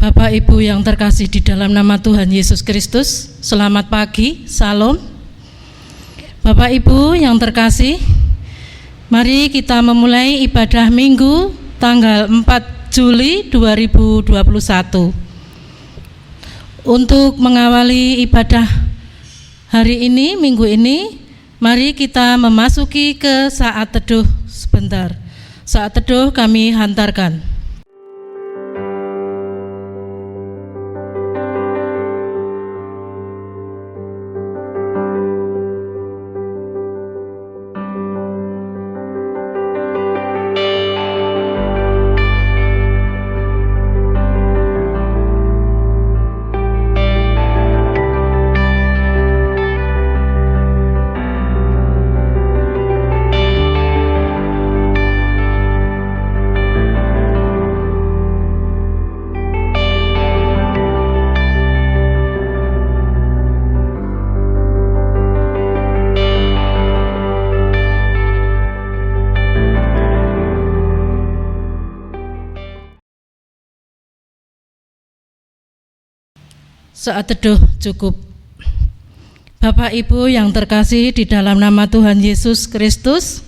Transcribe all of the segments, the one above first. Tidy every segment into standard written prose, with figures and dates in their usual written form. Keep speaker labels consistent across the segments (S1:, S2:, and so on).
S1: Bapak Ibu yang terkasih di dalam nama Tuhan Yesus Kristus, selamat pagi, salam. Bapak Ibu yang terkasih, mari kita memulai ibadah Minggu tanggal 4 Juli 2021. Untuk mengawali ibadah hari ini, minggu ini, mari kita memasuki ke saat teduh sebentar. Saat teduh kami hantarkan. Saat teduh cukup. Bapak Ibu yang terkasih di dalam nama Tuhan Yesus Kristus,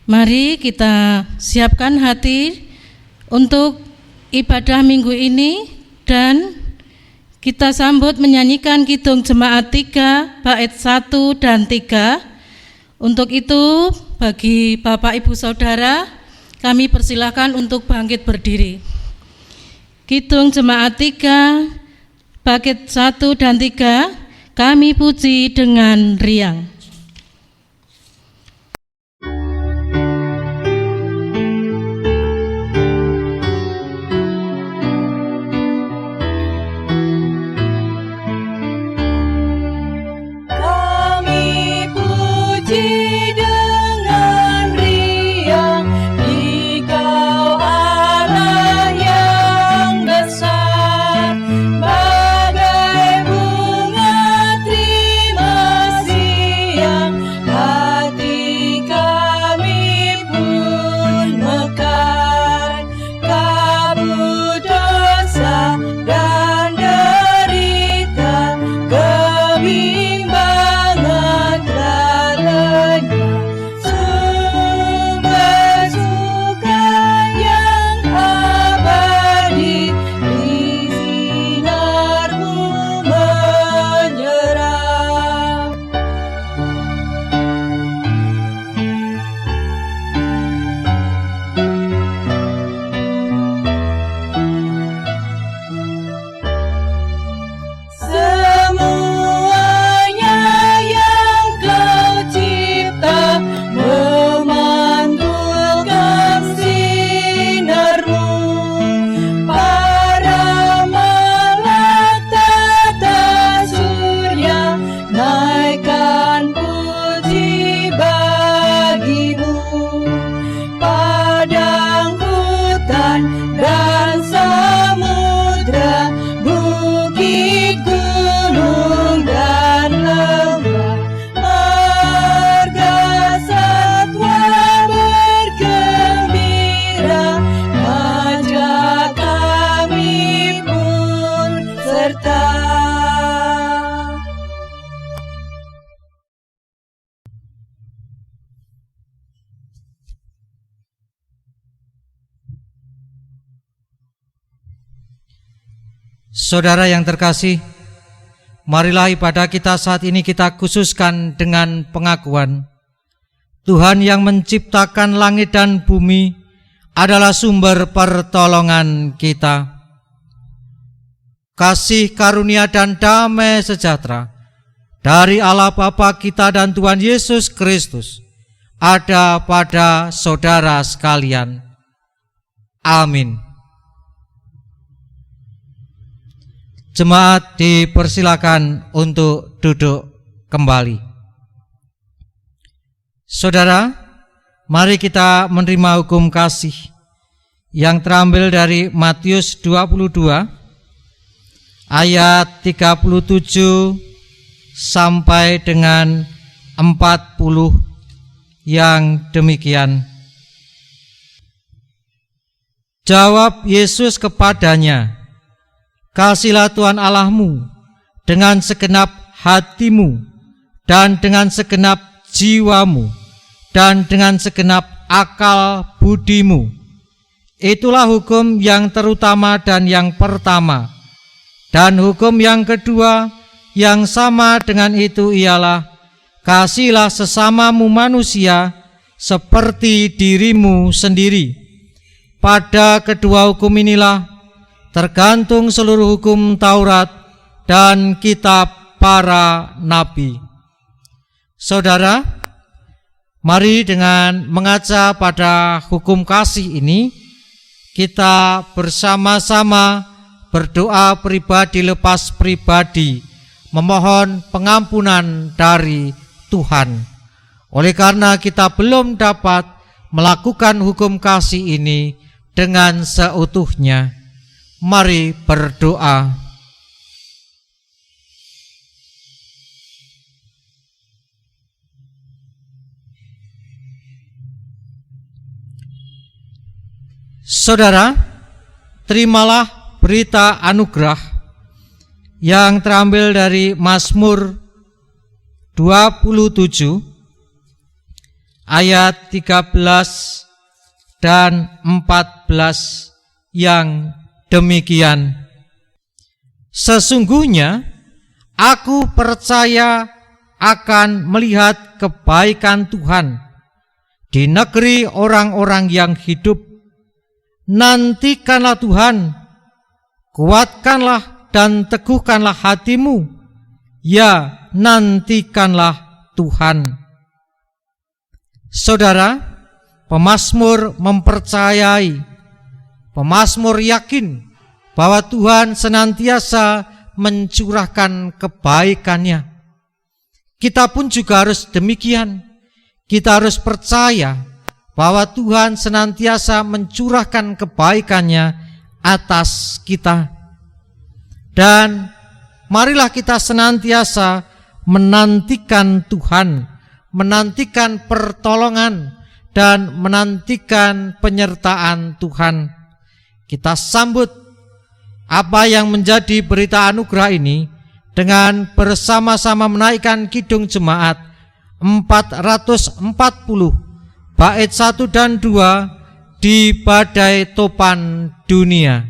S1: mari kita siapkan hati untuk ibadah minggu ini dan kita sambut menyanyikan Kidung Jemaat 3 bait 1 dan 3. Untuk itu bagi Bapak Ibu Saudara kami persilakan untuk bangkit berdiri. Kidung Jemaat 3 bait 1 dan 3, kami puji dengan riang.
S2: Saudara yang terkasih, marilah ibadah kita saat ini kita khususkan dengan pengakuan Tuhan yang menciptakan langit dan bumi adalah sumber pertolongan kita. Kasih karunia dan damai sejahtera dari Allah Bapa kita dan Tuhan Yesus Kristus ada pada saudara sekalian. Amin. Jemaat dipersilakan untuk duduk kembali. Saudara, mari kita menerima hukum kasih yang terambil dari Matius 22 ayat 37 sampai dengan 40 yang demikian. Jawab Yesus kepadanya, Kasihilah Tuhan Allahmu dengan segenap hatimu dan dengan segenap jiwamu dan dengan segenap akal budimu. Itulah hukum yang terutama dan yang pertama. Dan hukum yang kedua yang sama dengan itu ialah kasihilah sesamamu manusia seperti dirimu sendiri. Pada kedua hukum inilah tergantung seluruh hukum Taurat dan kitab para nabi. Saudara, mari dengan mengaca pada hukum kasih ini, kita bersama-sama berdoa pribadi lepas pribadi, memohon pengampunan dari Tuhan. Oleh karena kita belum dapat melakukan hukum kasih ini dengan seutuhnya, mari berdoa. Saudara, terimalah berita anugerah yang terambil dari Mazmur 27 ayat 13 dan 14 yang demikian. Sesungguhnya aku percaya akan melihat kebaikan Tuhan di negeri orang-orang yang hidup. Nantikanlah Tuhan, kuatkanlah dan teguhkanlah hatimu, ya nantikanlah Tuhan. Saudara, pemazmur mempercayai, pemazmur yakin bahwa Tuhan senantiasa mencurahkan kebaikannya. Kita pun juga harus demikian. Kita harus percaya bahwa Tuhan senantiasa mencurahkan kebaikannya atas kita. Dan marilah kita senantiasa menantikan Tuhan, menantikan pertolongan dan menantikan penyertaan Tuhan. Kita sambut apa yang menjadi berita anugerah ini dengan bersama-sama menaikkan kidung jemaat 440 bait 1 dan 2 di badai topan dunia.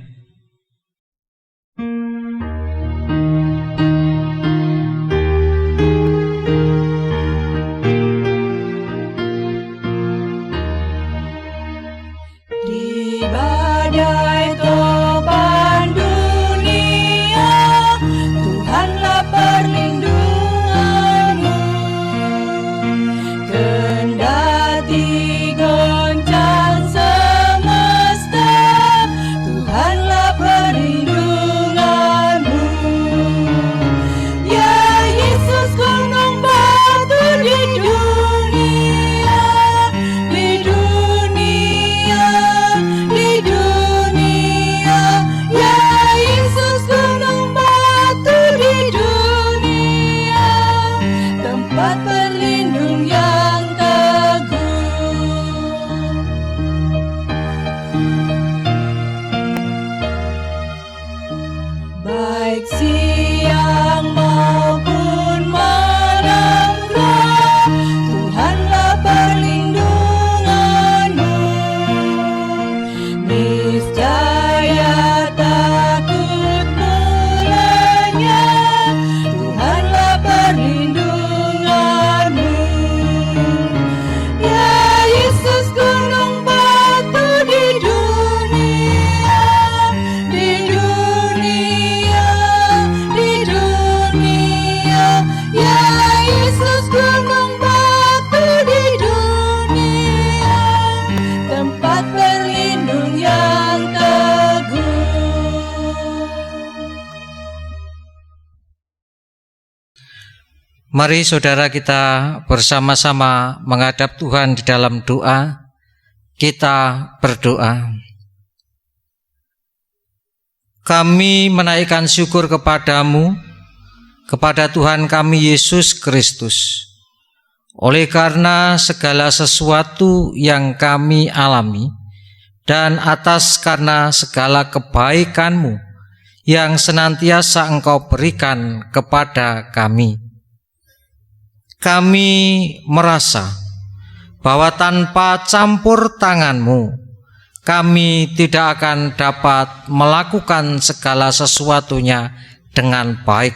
S3: Di badai topan dunia, Tuhanlah perlindunganmu. Kendati goncang semesta, Tuhanlah perlindunganmu. Ya Yesus, gunung batu di dunia, di dunia, di dunia. Ya Yesus, gunung batu di dunia, tempat berlindung yang teguh. Baik siang maupun malam, Tuhanlah perlindunganmu. Niscaya takut mulanya, Tuhanlah perlindunganmu. Ya Yesus, gunung batu di dunia, di dunia, di dunia. Ya Yesus, gunung batu di dunia, tempat berlindung yang teguh.
S2: Mari saudara kita bersama-sama menghadap Tuhan di dalam doa. Kita berdoa. Kami menaikkan syukur kepadamu, kepada Tuhan kami Yesus Kristus, oleh karena segala sesuatu yang kami alami dan atas karena segala kebaikan-Mu yang senantiasa Engkau berikan kepada kami. Kami merasa bahwa tanpa campur tangan-Mu, kami tidak akan dapat melakukan segala sesuatunya dengan baik.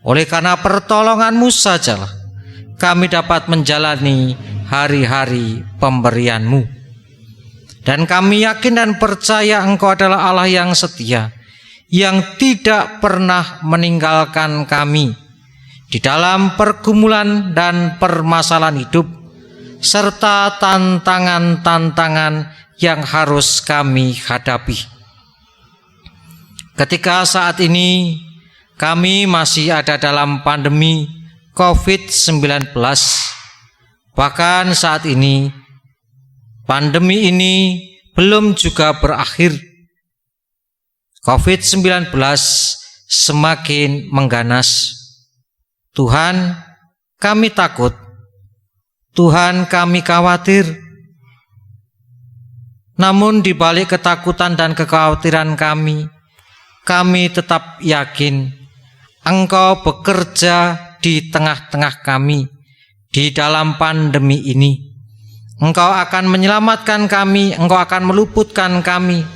S2: Oleh karena pertolongan-Mu sajalah kami dapat menjalani hari-hari pemberian-Mu. Dan kami yakin dan percaya Engkau adalah Allah yang setia, yang tidak pernah meninggalkan kami di dalam pergumulan dan permasalahan hidup, serta tantangan-tantangan yang harus kami hadapi. Ketika saat ini kami masih ada dalam pandemi COVID-19, bahkan saat ini pandemi ini belum juga berakhir. COVID-19 semakin mengganas. Tuhan, kami takut. Tuhan, kami khawatir. Namun di balik ketakutan dan kekhawatiran kami tetap yakin Engkau bekerja di tengah-tengah kami di dalam pandemi ini. Engkau akan menyelamatkan kami, Engkau akan meluputkan kami,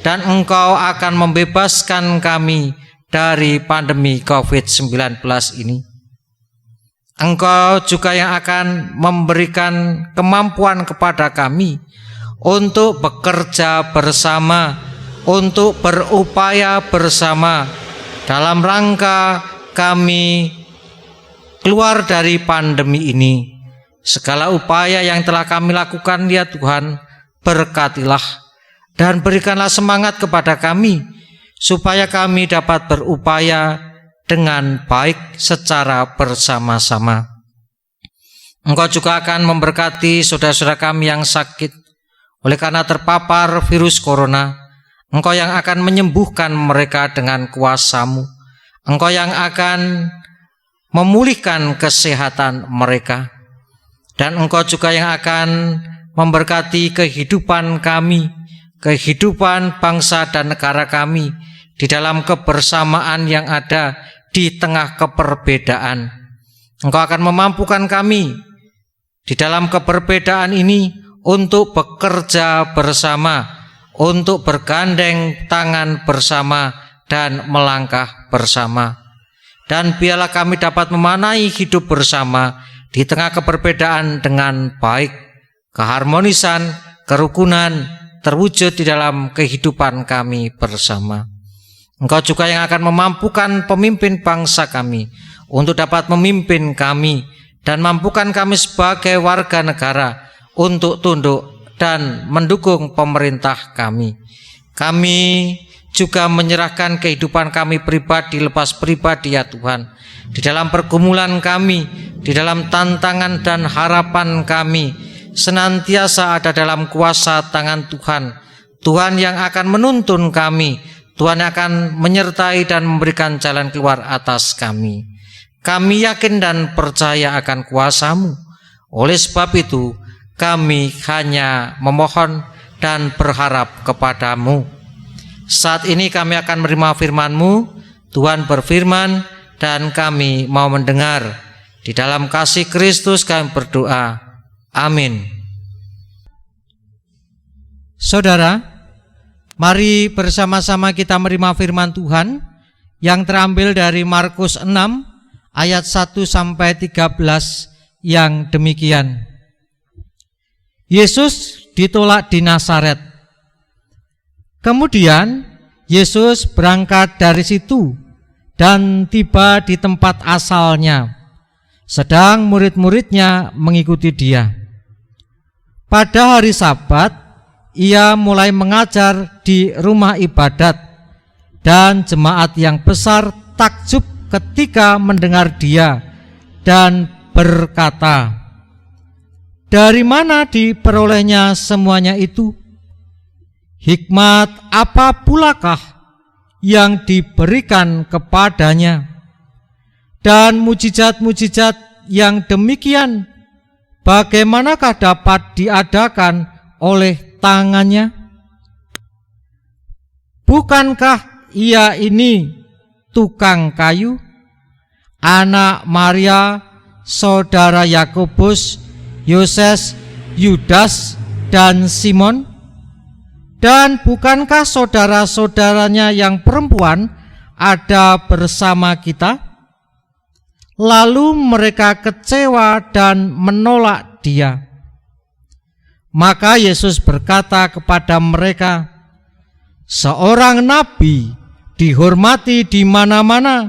S2: dan Engkau akan membebaskan kami dari pandemi COVID-19 ini. Engkau juga yang akan memberikan kemampuan kepada kami untuk bekerja bersama, untuk berupaya bersama dalam rangka kami keluar dari pandemi ini. Segala upaya yang telah kami lakukan, ya Tuhan, berkatilah dan berikanlah semangat kepada kami supaya kami dapat berupaya dengan baik secara bersama-sama. Engkau juga akan memberkati saudara-saudara kami yang sakit oleh karena terpapar virus corona. Engkau yang akan menyembuhkan mereka dengan kuasa-Mu. Engkau yang akan memulihkan kesehatan mereka. Dan Engkau juga yang akan memberkati kehidupan kami, kehidupan bangsa dan negara kami di dalam kebersamaan yang ada di tengah keperbedaan. Engkau akan memampukan kami di dalam keperbedaan ini untuk bekerja bersama, untuk bergandeng tangan bersama dan melangkah bersama. Dan biarlah kami dapat memaknai hidup bersama di tengah keperbedaan dengan baik. Keharmonisan, kerukunan terwujud di dalam kehidupan kami bersama. Engkau juga yang akan memampukan pemimpin bangsa kami untuk dapat memimpin kami dan mampukan kami sebagai warga negara untuk tunduk dan mendukung pemerintah kami. Kami juga menyerahkan kehidupan kami pribadi lepas pribadi, ya Tuhan, di dalam pergumulan kami, di dalam tantangan dan harapan kami, senantiasa ada dalam kuasa tangan Tuhan. Tuhan yang akan menuntun kami, Tuhan yang akan menyertai dan memberikan jalan keluar atas kami. Kami yakin dan percaya akan kuasa-Mu. Oleh sebab itu, kami hanya memohon dan berharap kepada-Mu. Saat ini kami akan menerima firman-Mu. Tuhan berfirman dan kami mau mendengar. Di dalam kasih Kristus kami berdoa. Amin. Saudara, mari bersama-sama kita menerima firman Tuhan yang terambil dari Markus 6 ayat 1 sampai 13 yang demikian. Yesus ditolak di Nazaret. Kemudian Yesus berangkat dari situ dan tiba di tempat asalnya, sedang murid-muridnya mengikuti Dia. Pada hari Sabat, Ia mulai mengajar di rumah ibadat, dan jemaat yang besar takjub ketika mendengar Dia dan berkata, "Dari mana diperolehnya semuanya itu? Hikmat apa pulakah yang diberikan kepadanya? Dan mujizat-mujizat yang demikian bagaimanakah dapat diadakan oleh tangannya? Bukankah ia ini tukang kayu, anak Maria, saudara Yakobus, Yoses, Yudas, dan Simon? Dan bukankah saudara-saudaranya yang perempuan ada bersama kita?" Lalu mereka kecewa dan menolak Dia. Maka Yesus berkata kepada mereka, "Seorang nabi dihormati di mana-mana,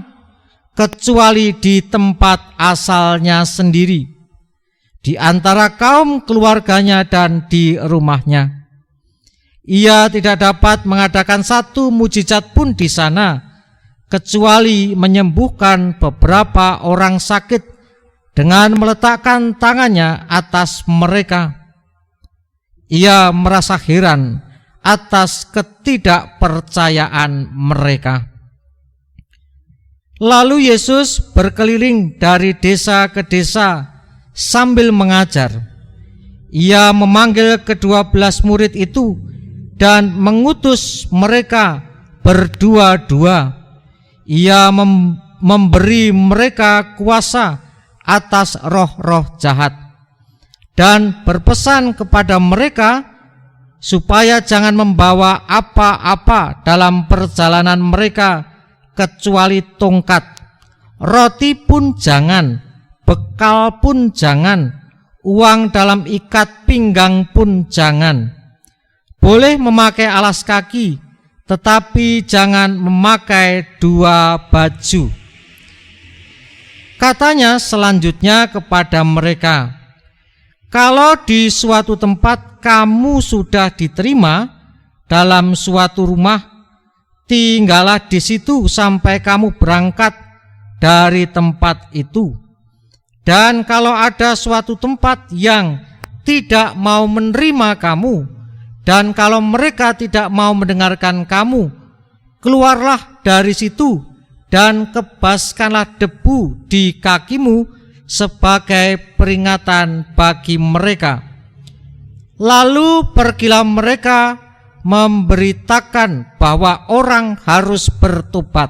S2: kecuali di tempat asalnya sendiri, di antara kaum keluarganya dan di rumahnya. Ia tidak dapat mengadakan satu mujizat pun di sana, kecuali menyembuhkan beberapa orang sakit dengan meletakkan tangannya atas mereka." Ia merasa heran atas ketidakpercayaan mereka. Lalu Yesus berkeliling dari desa ke desa sambil mengajar. Ia memanggil ke-12 murid itu dan mengutus mereka berdua-dua. Ia memberi mereka kuasa atas roh-roh jahat dan berpesan kepada mereka supaya jangan membawa apa-apa dalam perjalanan mereka kecuali tongkat, roti pun jangan, bekal pun jangan, uang dalam ikat pinggang pun jangan. Boleh memakai alas kaki, tetapi jangan memakai 2 baju. Katanya selanjutnya kepada mereka, "Kalau di suatu tempat kamu sudah diterima dalam suatu rumah, tinggallah di situ sampai kamu berangkat dari tempat itu. Dan kalau ada suatu tempat yang tidak mau menerima kamu, dan kalau mereka tidak mau mendengarkan kamu, keluarlah dari situ dan kebaskanlah debu di kakimu sebagai peringatan bagi mereka. Lalu pergilah mereka memberitakan bahwa orang harus bertobat.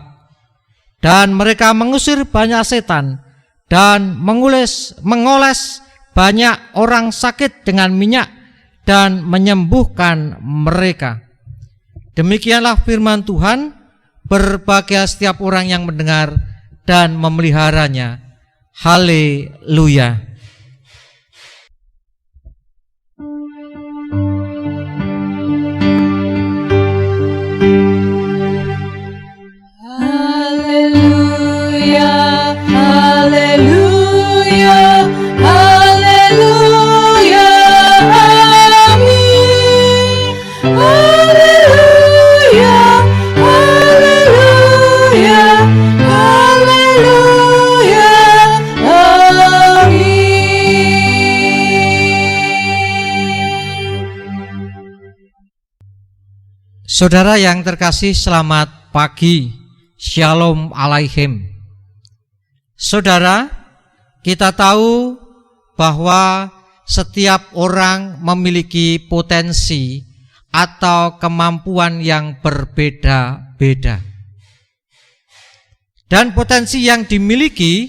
S2: Dan mereka mengusir banyak setan dan mengoles banyak orang sakit dengan minyak dan menyembuhkan mereka." Demikianlah firman Tuhan. Berbahagia setiap orang yang mendengar dan memeliharanya. Haleluya.
S3: Haleluya, haleluya, haleluya, amin. Haleluya, haleluya, haleluya, amin.
S2: Saudara yang terkasih, selamat pagi. Shalom Aleichem. Saudara, kita tahu bahwa setiap orang memiliki potensi atau kemampuan yang berbeda-beda. Dan potensi yang dimiliki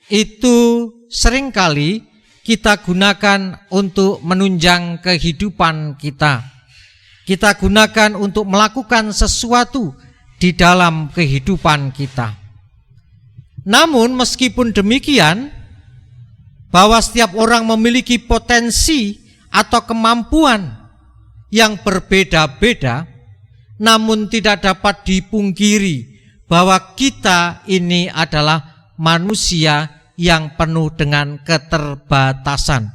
S2: itu seringkali kita gunakan untuk menunjang kehidupan kita. Kita gunakan untuk melakukan sesuatu di dalam kehidupan kita. Namun meskipun demikian, bahwa setiap orang memiliki potensi atau kemampuan yang berbeda-beda, namun tidak dapat dipungkiri bahwa kita ini adalah manusia yang penuh dengan keterbatasan.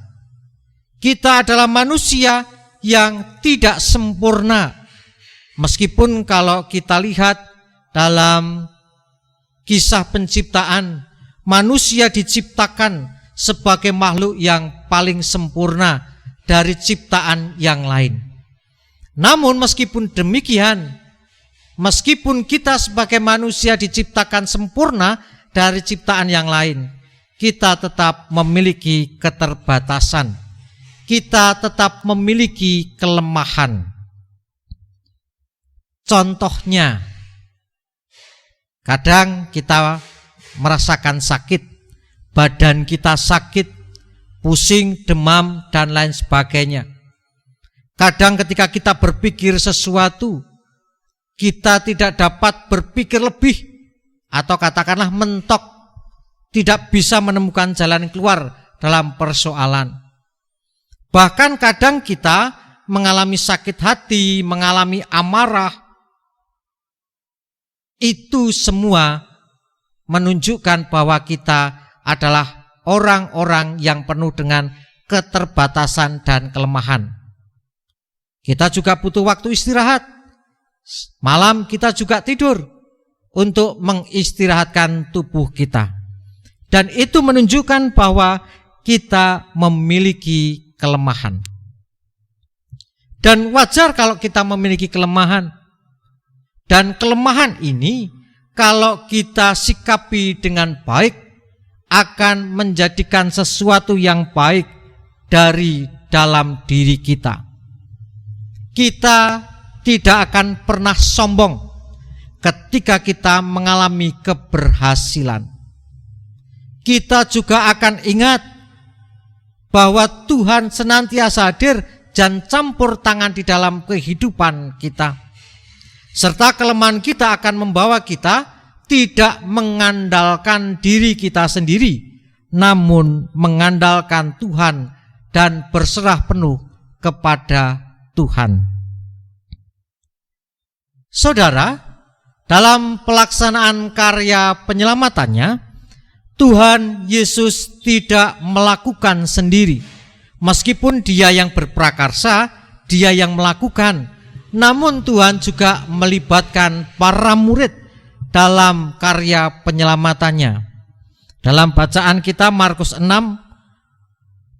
S2: Kita adalah manusia yang tidak sempurna. Meskipun kalau kita lihat dalam kisah penciptaan, manusia diciptakan sebagai makhluk yang paling sempurna dari ciptaan yang lain. Namun meskipun demikian, meskipun kita sebagai manusia diciptakan sempurna dari ciptaan yang lain, kita tetap memiliki keterbatasan. Kita tetap memiliki kelemahan. Contohnya, Kadang kita merasakan sakit, badan kita sakit, pusing, demam, dan lain sebagainya. Kadang ketika kita berpikir sesuatu, kita tidak dapat berpikir lebih, atau katakanlah mentok, tidak bisa menemukan jalan keluar dalam persoalan. Bahkan kadang kita mengalami sakit hati, mengalami amarah. Itu semua menunjukkan bahwa kita adalah orang-orang yang penuh dengan keterbatasan dan kelemahan. Kita juga butuh waktu istirahat. Malam kita juga tidur untuk mengistirahatkan tubuh kita. Dan itu menunjukkan bahwa kita memiliki kelemahan. Dan wajar kalau kita memiliki kelemahan. Dan kelemahan ini kalau kita sikapi dengan baik akan menjadikan sesuatu yang baik dari dalam diri kita. Kita tidak akan pernah sombong ketika kita mengalami keberhasilan. Kita juga akan ingat bahwa Tuhan senantiasa hadir dan campur tangan di dalam kehidupan kita. Serta kelemahan kita akan membawa kita tidak mengandalkan diri kita sendiri, namun mengandalkan Tuhan dan berserah penuh kepada Tuhan. Saudara, dalam pelaksanaan karya penyelamatannya, Tuhan Yesus tidak melakukan sendiri. Meskipun dia yang berprakarsa, dia yang melakukan, namun Tuhan juga melibatkan para murid dalam karya penyelamatannya. Dalam bacaan kita Markus 6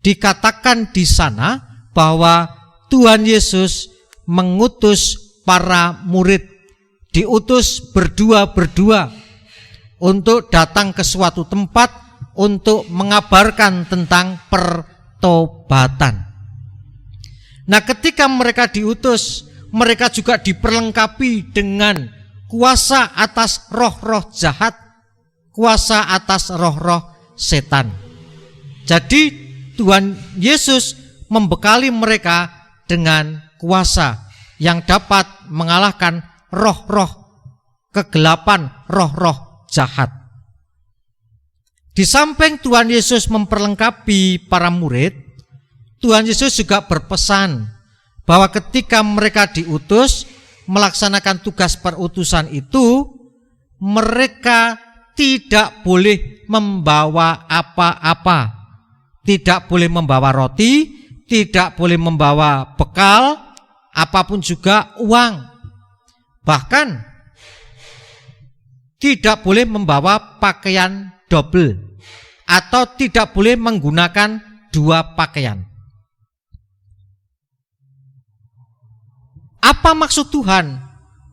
S2: dikatakan di sana bahwa Tuhan Yesus mengutus para murid, diutus berdua-berdua untuk datang ke suatu tempat untuk mengabarkan tentang pertobatan. Nah, ketika mereka diutus, mereka juga diperlengkapi dengan kuasa atas roh-roh jahat, kuasa atas roh-roh setan. Jadi Tuhan Yesus membekali mereka dengan kuasa yang dapat mengalahkan roh-roh kegelapan, roh-roh jahat. Di samping Tuhan Yesus memperlengkapi para murid, Tuhan Yesus juga berpesan bahwa ketika mereka diutus melaksanakan tugas perutusan itu, mereka tidak boleh membawa apa-apa. Tidak boleh membawa roti, tidak boleh membawa bekal, apapun juga uang. Bahkan tidak boleh membawa pakaian double atau tidak boleh menggunakan dua pakaian. Apa maksud Tuhan?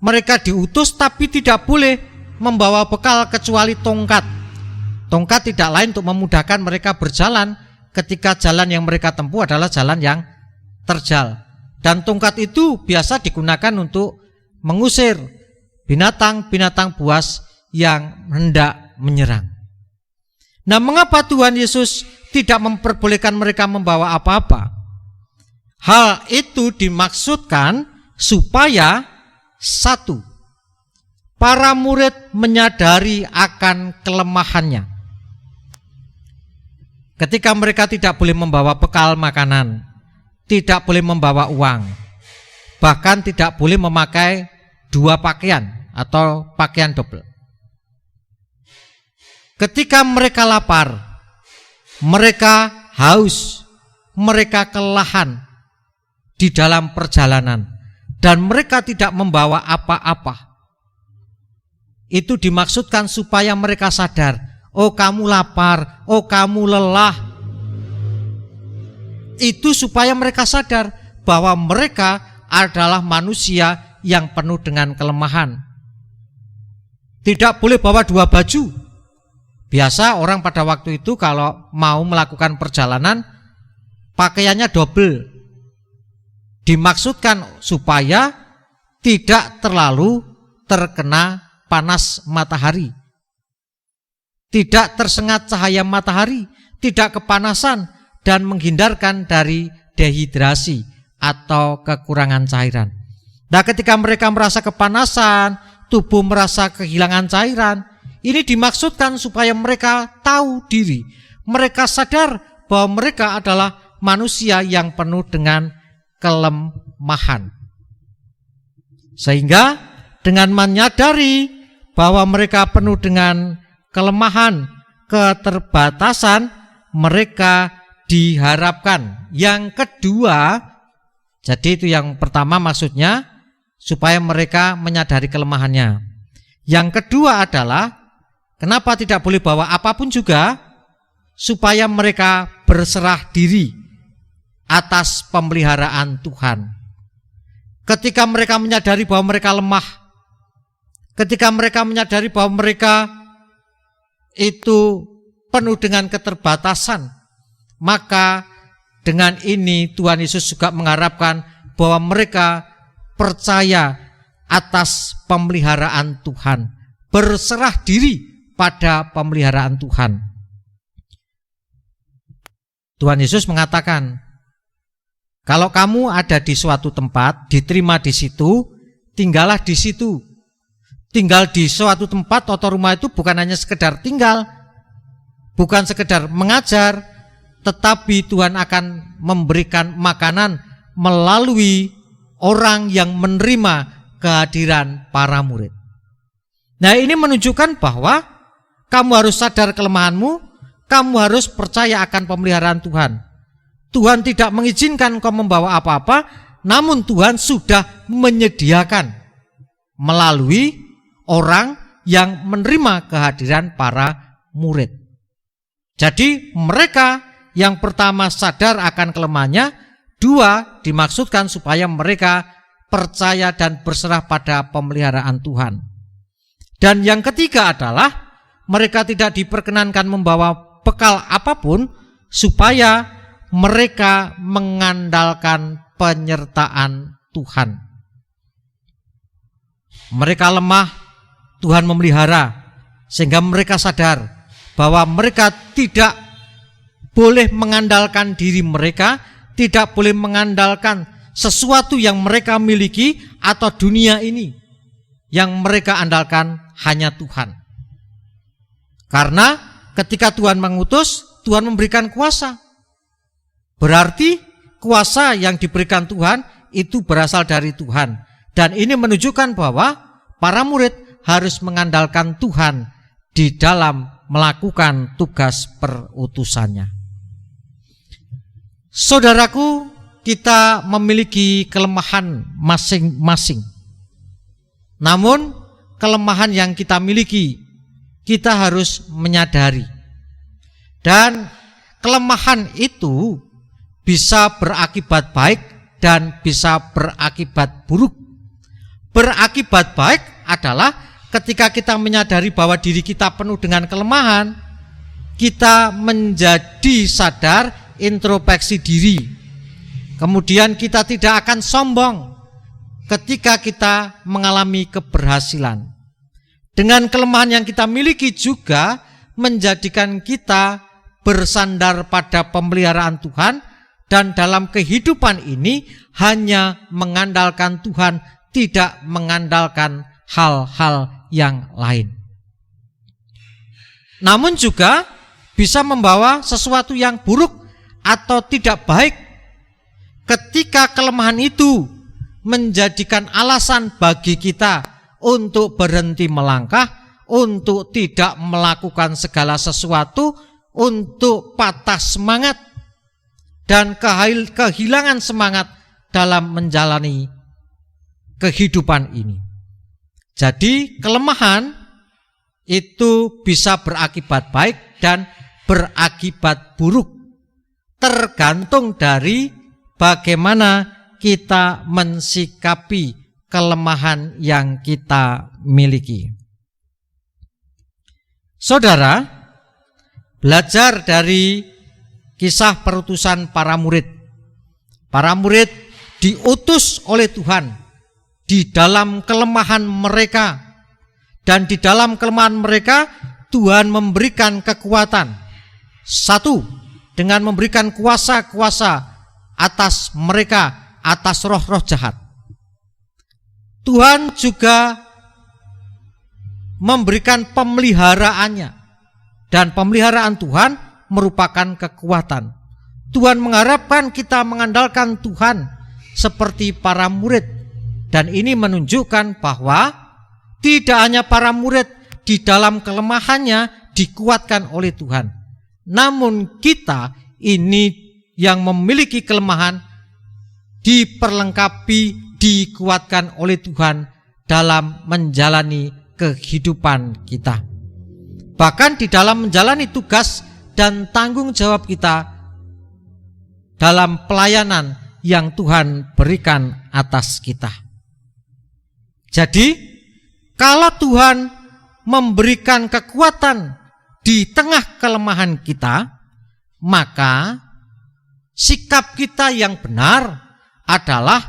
S2: Mereka diutus tapi tidak boleh membawa bekal kecuali tongkat. Tongkat tidak lain untuk memudahkan mereka berjalan ketika jalan yang mereka tempuh adalah jalan yang terjal. Dan tongkat itu biasa digunakan untuk mengusir binatang-binatang buas yang hendak menyerang. Nah, mengapa Tuhan Yesus tidak memperbolehkan mereka membawa apa-apa? Hal itu dimaksudkan supaya satu, para murid menyadari akan kelemahannya. Ketika mereka tidak boleh membawa bekal makanan, tidak boleh membawa uang, bahkan tidak boleh memakai dua pakaian atau pakaian double. Ketika mereka lapar, mereka haus, mereka kelelahan di dalam perjalanan, dan mereka tidak membawa apa-apa. Itu dimaksudkan supaya mereka sadar, oh kamu lapar, oh kamu lelah. Itu supaya mereka sadar bahwa mereka adalah manusia yang penuh dengan kelemahan. Tidak boleh bawa dua baju. Biasa orang pada waktu itu kalau mau melakukan perjalanan pakaiannya double. Dimaksudkan supaya tidak terlalu terkena panas matahari, tidak tersengat cahaya matahari, tidak kepanasan, dan menghindarkan dari dehidrasi atau kekurangan cairan. Nah, ketika mereka merasa kepanasan, tubuh merasa kehilangan cairan, ini dimaksudkan supaya mereka tahu diri, mereka sadar bahwa mereka adalah manusia yang penuh dengan kelemahan. Sehingga dengan menyadari bahwa mereka penuh dengan kelemahan, keterbatasan, mereka diharapkan. Yang kedua, jadi itu yang pertama maksudnya, supaya mereka menyadari kelemahannya. Yang kedua adalah, kenapa tidak boleh bawa apapun juga, supaya mereka berserah diri atas pemeliharaan Tuhan. Ketika mereka menyadari bahwa mereka lemah, ketika mereka menyadari bahwa mereka itu penuh dengan keterbatasan, maka dengan ini Tuhan Yesus juga mengharapkan bahwa mereka percaya atas pemeliharaan Tuhan, berserah diri pada pemeliharaan Tuhan. Tuhan Yesus mengatakan, kalau kamu ada di suatu tempat, diterima di situ, tinggallah di situ. Tinggal di suatu tempat atau rumah itu bukan hanya sekedar tinggal, bukan sekedar mengajar, tetapi Tuhan akan memberikan makanan melalui orang yang menerima kehadiran para murid. Nah, ini menunjukkan bahwa kamu harus sadar kelemahanmu, kamu harus percaya akan pemeliharaan Tuhan. Tuhan tidak mengizinkan kau membawa apa-apa, namun Tuhan sudah menyediakan melalui orang yang menerima kehadiran para murid. Jadi mereka yang pertama sadar akan kelemahannya, dua dimaksudkan supaya mereka percaya dan berserah pada pemeliharaan Tuhan. Dan yang ketiga adalah mereka tidak diperkenankan membawa bekal apapun supaya mereka mengandalkan penyertaan Tuhan. Mereka lemah, Tuhan memelihara, sehingga mereka sadar bahwa mereka tidak boleh mengandalkan diri mereka, tidak boleh mengandalkan sesuatu yang mereka miliki atau dunia ini. Yang mereka andalkan hanya Tuhan. Karena ketika Tuhan mengutus, Tuhan memberikan kuasa. Berarti kuasa yang diberikan Tuhan itu berasal dari Tuhan. Dan ini menunjukkan bahwa para murid harus mengandalkan Tuhan di dalam melakukan tugas perutusannya. Saudaraku, kita memiliki kelemahan masing-masing. Namun kelemahan yang kita miliki, kita harus menyadari. Dan kelemahan itu bisa berakibat baik dan bisa berakibat buruk. Berakibat baik adalah ketika kita menyadari bahwa diri kita penuh dengan kelemahan, kita menjadi sadar, introspeksi diri. Kemudian kita tidak akan sombong ketika kita mengalami keberhasilan. Dengan kelemahan yang kita miliki juga menjadikan kita bersandar pada pemeliharaan Tuhan. Dan dalam kehidupan ini hanya mengandalkan Tuhan, tidak mengandalkan hal-hal yang lain. Namun juga bisa membawa sesuatu yang buruk atau tidak baik ketika kelemahan itu menjadikan alasan bagi kita untuk berhenti melangkah, untuk tidak melakukan segala sesuatu, untuk patah semangat dan kehilangan semangat dalam menjalani kehidupan ini. Jadi kelemahan itu bisa berakibat baik dan berakibat buruk, tergantung dari bagaimana kita mensikapi kelemahan yang kita miliki. Saudara, belajar dari kisah perutusan para murid. Para murid diutus oleh Tuhan di dalam kelemahan mereka, Dan di dalam kelemahan mereka Tuhan memberikan kekuatan. Satu, dengan memberikan kuasa-kuasa atas mereka, atas roh-roh jahat. Tuhan juga memberikan pemeliharaannya. Dan pemeliharaan Tuhan merupakan kekuatan. Tuhan mengharapkan kita mengandalkan Tuhan seperti para murid. Dan ini menunjukkan bahwa tidak hanya para murid di dalam kelemahannya dikuatkan oleh Tuhan. Namun kita ini yang memiliki kelemahan diperlengkapi, dikuatkan oleh Tuhan dalam menjalani kehidupan kita. Bahkan di dalam menjalani tugas dan tanggung jawab kita dalam pelayanan yang Tuhan berikan atas kita. Jadi, kalau Tuhan memberikan kekuatan di tengah kelemahan kita, maka sikap kita yang benar adalah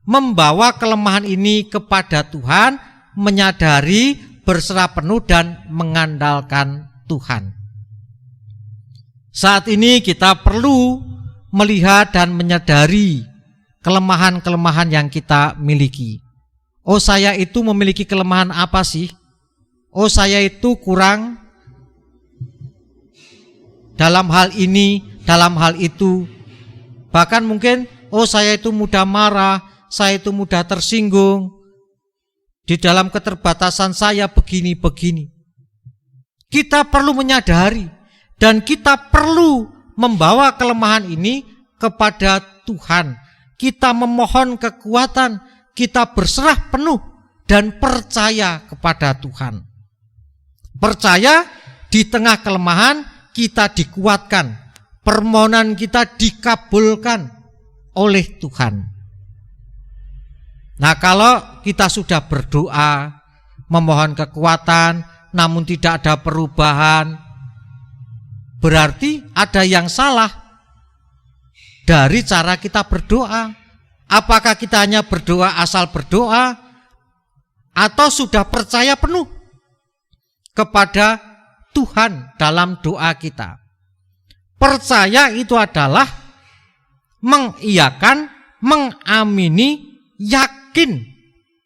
S2: membawa kelemahan ini kepada Tuhan, menyadari, berserah penuh dan mengandalkan Tuhan. Saat ini kita perlu melihat dan menyadari kelemahan-kelemahan yang kita miliki. Oh, saya itu memiliki kelemahan apa sih? Oh, saya itu kurang dalam hal ini, dalam hal itu. Bahkan mungkin, oh saya itu mudah marah, saya itu mudah tersinggung. Di dalam keterbatasan saya begini-begini. Kita perlu menyadari dan kita perlu membawa kelemahan ini kepada Tuhan. Kita memohon kekuatan, kita berserah penuh dan percaya kepada Tuhan. Percaya di tengah kelemahan kita dikuatkan, permohonan kita dikabulkan oleh Tuhan. Nah, kalau kita sudah berdoa, memohon kekuatan, namun tidak ada perubahan, berarti ada yang salah dari cara kita berdoa. Apakah kita hanya berdoa asal berdoa, atau sudah percaya penuh kepada Tuhan dalam doa kita? Percaya itu adalah mengiyakan, mengamini, yakin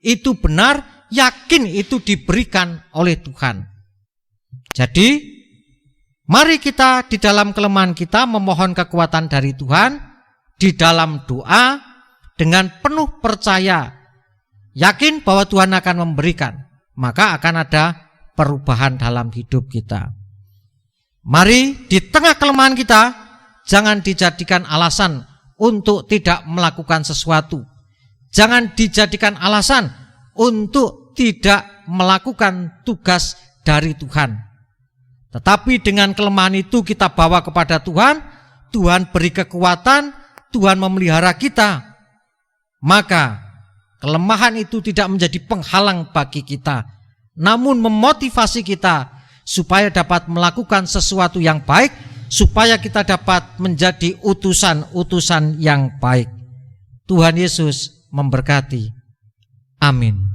S2: itu benar, yakin itu diberikan oleh Tuhan. Jadi, mari kita di dalam kelemahan kita memohon kekuatan dari Tuhan di dalam doa dengan penuh percaya, yakin bahwa Tuhan akan memberikan, maka akan ada perubahan dalam hidup kita. Mari di tengah kelemahan kita jangan dijadikan alasan untuk tidak melakukan sesuatu. Jangan dijadikan alasan untuk tidak melakukan tugas dari Tuhan. Tetapi dengan kelemahan itu kita bawa kepada Tuhan, Tuhan beri kekuatan, Tuhan memelihara kita. Maka kelemahan itu tidak menjadi penghalang bagi kita, namun memotivasi kita supaya dapat melakukan sesuatu yang baik, supaya kita dapat menjadi utusan-utusan yang baik. Tuhan Yesus memberkati. Amin.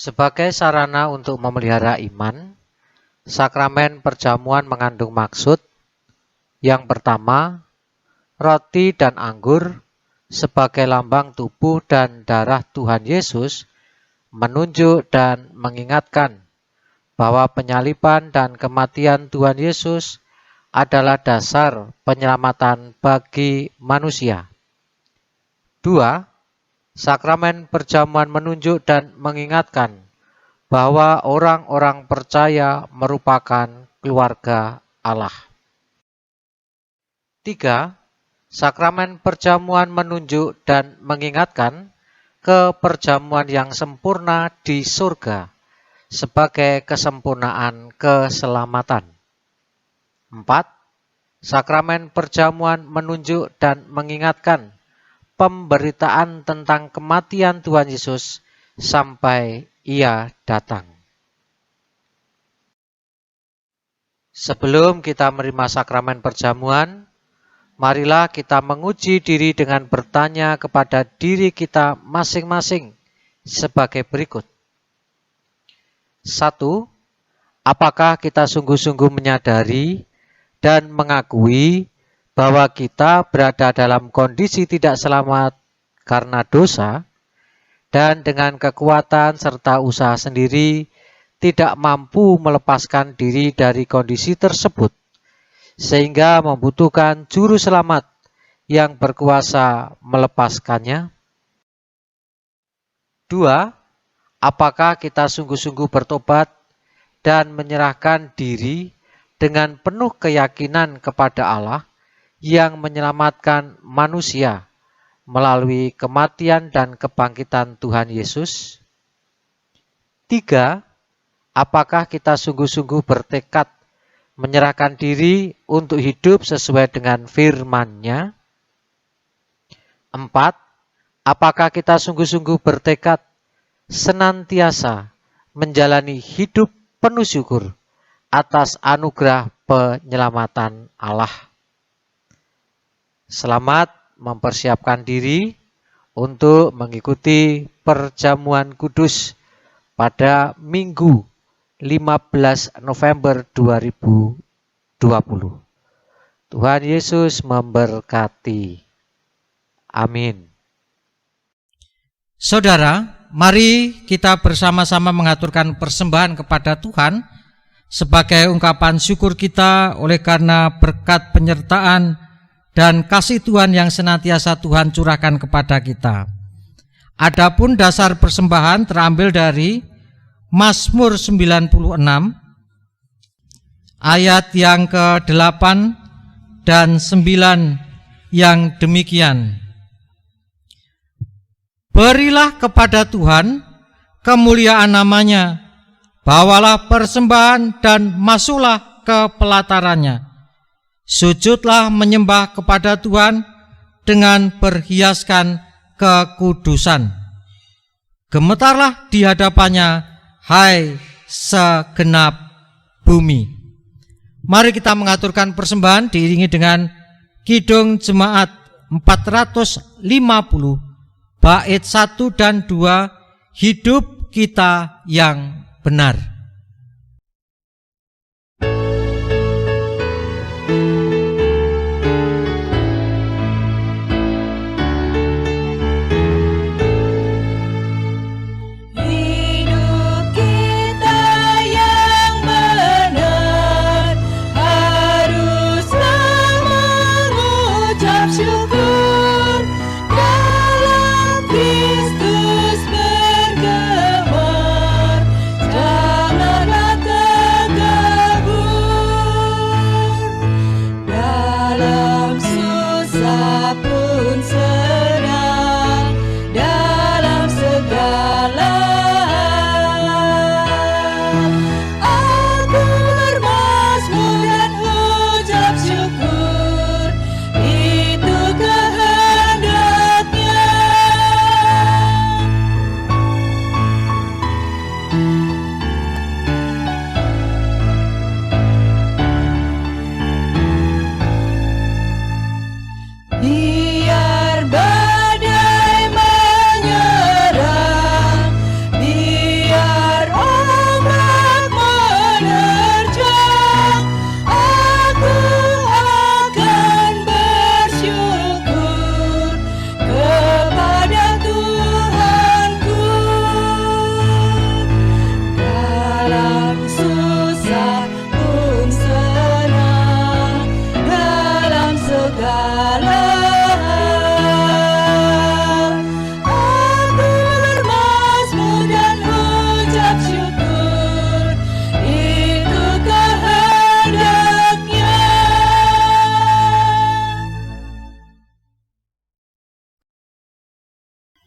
S4: Sebagai sarana untuk memelihara iman, sakramen perjamuan mengandung maksud. Yang pertama, roti dan anggur sebagai lambang tubuh dan darah Tuhan Yesus menunjuk dan mengingatkan bahwa penyaliban dan kematian Tuhan Yesus adalah dasar penyelamatan bagi manusia. 2. Sakramen perjamuan menunjuk dan mengingatkan bahwa orang-orang percaya merupakan keluarga Allah. 3. Sakramen perjamuan menunjuk dan mengingatkan ke perjamuan yang sempurna di surga sebagai kesempurnaan keselamatan. 4. Sakramen perjamuan menunjuk dan mengingatkan pemberitaan tentang kematian Tuhan Yesus sampai Ia datang. Sebelum kita menerima sakramen perjamuan, marilah kita menguji diri dengan bertanya kepada diri kita masing-masing sebagai berikut. 1. Apakah kita sungguh-sungguh menyadari dan mengakui bahwa kita berada dalam kondisi tidak selamat karena dosa, dan dengan kekuatan serta usaha sendiri tidak mampu melepaskan diri dari kondisi tersebut, sehingga membutuhkan juru selamat yang berkuasa melepaskannya? 2. Apakah kita sungguh-sungguh bertobat dan menyerahkan diri dengan penuh keyakinan kepada Allah yang menyelamatkan manusia melalui kematian dan kebangkitan Tuhan Yesus? 3. Apakah kita sungguh-sungguh bertekad menyerahkan diri untuk hidup sesuai dengan firman-Nya? 4. Apakah kita sungguh-sungguh bertekad senantiasa menjalani hidup penuh syukur atas anugerah penyelamatan Allah? Selamat mempersiapkan diri untuk mengikuti perjamuan kudus pada Minggu 15 November 2020. Tuhan Yesus memberkati. Amin.
S2: Saudara, mari kita bersama-sama mengaturkan persembahan kepada Tuhan sebagai ungkapan syukur kita oleh karena berkat penyertaan dan kasih Tuhan yang senantiasa Tuhan curahkan kepada kita. Adapun dasar persembahan terambil dari Mazmur 96 ayat yang ke-8 dan 9 yang demikian. Berilah kepada Tuhan kemuliaan namanya, bawalah persembahan dan masuklah ke pelatarannya. Sujudlah menyembah kepada Tuhan dengan berhiaskan kekudusan. Gemetarlah di hadapannya, hai segenap bumi. Mari kita mengaturkan persembahan diiringi dengan Kidung Jemaat 450 bait 1 dan 2, Hidup Kita yang Benar.
S3: Kristus bergema.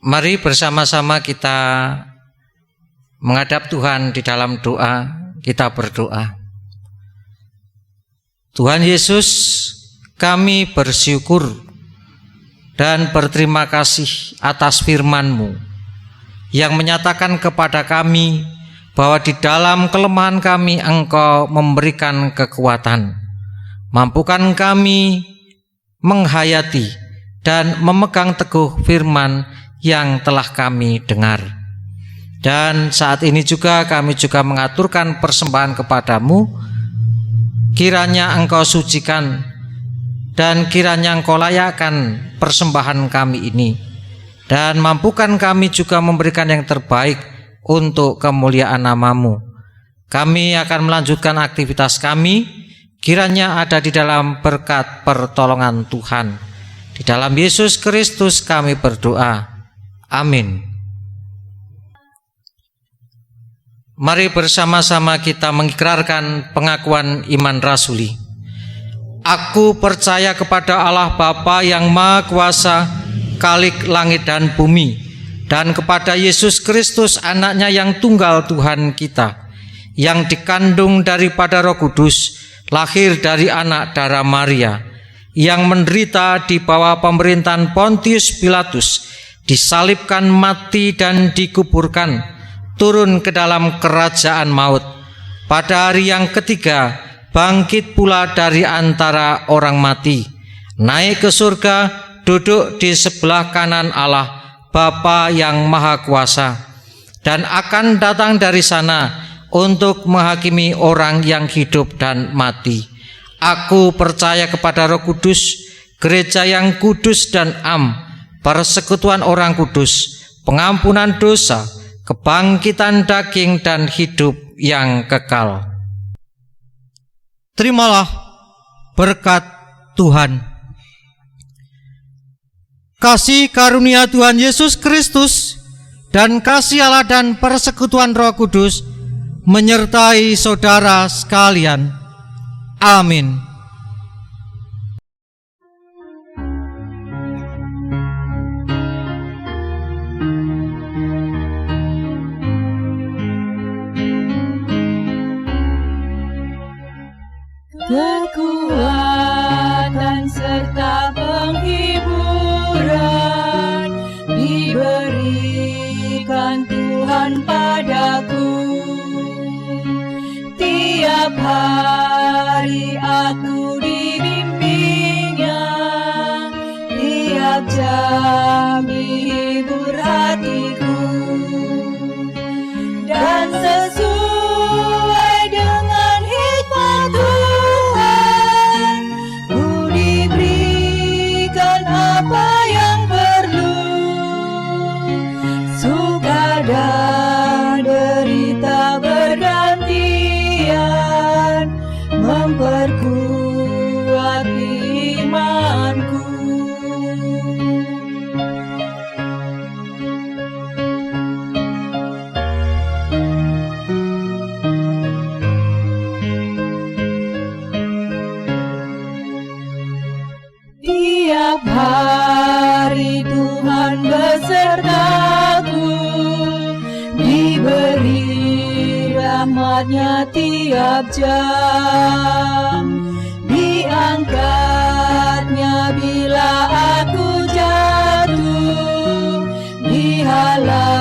S2: Mari bersama-sama kita menghadap Tuhan di dalam doa. Kita berdoa. Tuhan Yesus, kami bersyukur dan berterima kasih atas firman-Mu yang menyatakan kepada kami bahwa di dalam kelemahan kami Engkau memberikan kekuatan. Mampukan kami menghayati dan memegang teguh firman yang telah kami dengar. Dan saat ini juga kami juga mengaturkan persembahan kepadamu. Kiranya Engkau sucikan dan kiranya Engkau layakkan persembahan kami ini, dan mampukan kami juga memberikan yang terbaik untuk kemuliaan nama-Mu. Kami akan melanjutkan aktivitas kami, kiranya ada di dalam berkat pertolongan Tuhan. Di dalam Yesus Kristus kami berdoa. Amin. Mari bersama-sama kita mengikrarkan pengakuan iman rasuli. Aku percaya kepada Allah Bapa yang Maha Kuasa, Khalik langit dan bumi, dan kepada Yesus Kristus anaknya yang tunggal Tuhan kita, yang dikandung daripada Roh Kudus, lahir dari anak darah Maria, yang menderita di bawah pemerintahan Pontius Pilatus, disalibkan, mati dan dikuburkan, turun ke dalam kerajaan maut. Pada hari yang ketiga bangkit pula dari antara orang mati, naik ke surga, duduk di sebelah kanan Allah Bapa yang Maha Kuasa, dan akan datang dari sana untuk menghakimi orang yang hidup dan mati. Aku percaya kepada Roh Kudus, gereja yang kudus dan am, persekutuan orang kudus, pengampunan dosa, kebangkitan daging dan hidup yang kekal. Terimalah berkat Tuhan. Kasih karunia Tuhan Yesus Kristus dan kasih Allah dan persekutuan Roh Kudus menyertai saudara sekalian. Amin.
S3: Kekuatan serta penghiburan diberikan Tuhan padaku. Tiap hari aku dibimbingnya, tiap jam dihibur hatiku, dan sesuai dengan hikmat Tuhan, ku diberikan apa yang perlu. Suka dan derita bergantian memperkuat imanku. Tiap hari Tuhan besertaku, diberi rahmat-Nya tiap jam, diangkat-Nya bila aku jatuh, dihalau